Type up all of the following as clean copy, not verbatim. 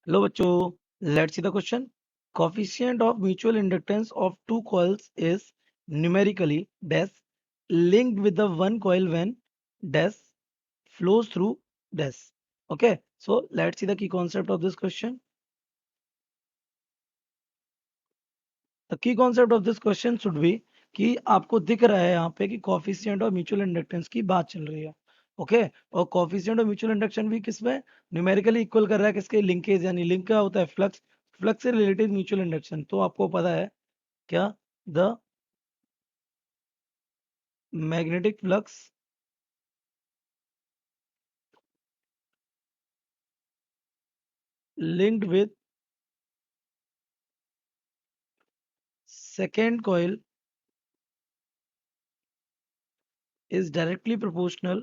Hello बच्चों, let's see the question. Coefficient of mutual inductance of two coils is numerically dash linked with the one coil when dash flows through dash. Okay, so let's see the key concept of this question. The key concept of this question should be कि आपको दिख रहा है यहाँ पे कि coefficient और mutual inductance की बात चल रही है. ओके, और कोफिशिएंट और म्यूचुअल इंडक्शन भी किसमें न्यूमेरिकली इक्वल कर रहा है, किसके लिंकेज, यानी लिंक क्या होता है, फ्लक्स. फ्लक्स से रिलेटेड म्यूचुअल इंडक्शन, तो आपको पता है क्या, the magnetic flux linked with second coil is directly proportional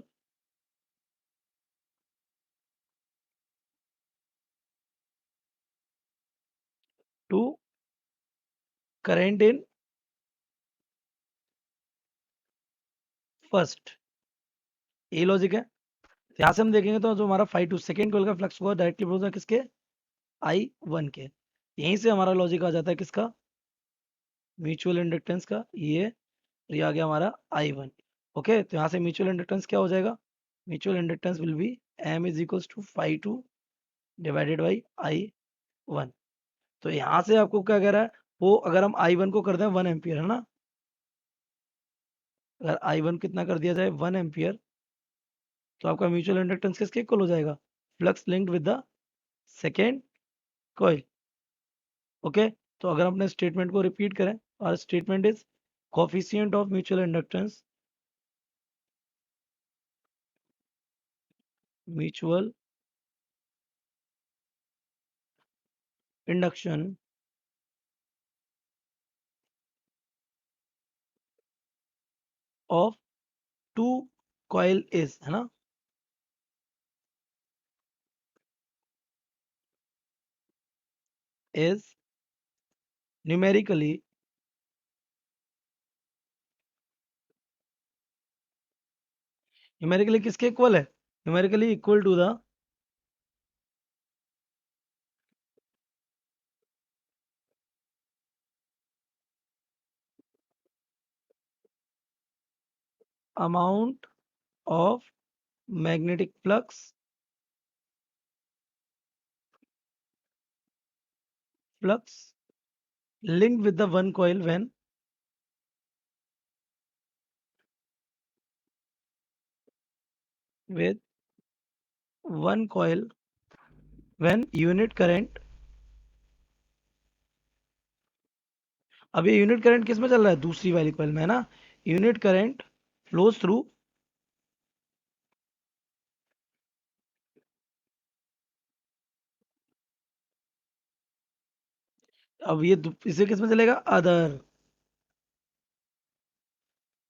to current in first. ये लॉजिक है. यहाँ से हम देखेंगे तो जो हमारा 5 to सेकेंड कॉइल का फ्लक्स हुआ डायरेक्टली प्रोपोर्शनल किसके, I1 के. यहीं से हमारा लॉजिक आ जाता है किसका, म्यूचुअल इंडक्टेंस का. ये आ गया हमारा I1. ओके, तो यहाँ से म्यूचुअल इंडक्टेंस क्या हो जाएगा, mutual inductance will be M is equals to 5 divided by I1. तो यहाँ से आपको क्या कह रहा है, वो अगर हम I1 को कर दें 1 एम्पियर, है ना, अगर I1 कितना कर दिया जाए 1 एम्पियर, तो आपका म्यूचुअल इंडक्टेंस किसके इक्वल हो जाएगा, flux linked with the second coil. Okay, तो अगर हम अपने स्टेटमेंट को रिपीट करें, और statement is coefficient of mutual inductance, mutual induction of two coil is, है ना, इज न्यूमेरिकली न्यूमेरिकली किसके इक्वल है, numerically equal to the amount of magnetic flux linked with the one coil when with one coil when unit current. अब ये unit current किस में चल रहा है, दूसरी वाली कॉइल में, है ना. यूनिट करंट फ्लोज थ्रू, अब ये इसे किस में चलेगा, अदर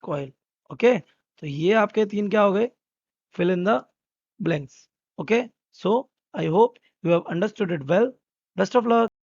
कॉइल. ओके, तो ये आपके तीन क्या हो गए, fill in the blanks. Okay, so I hope you have understood it well. Best of luck.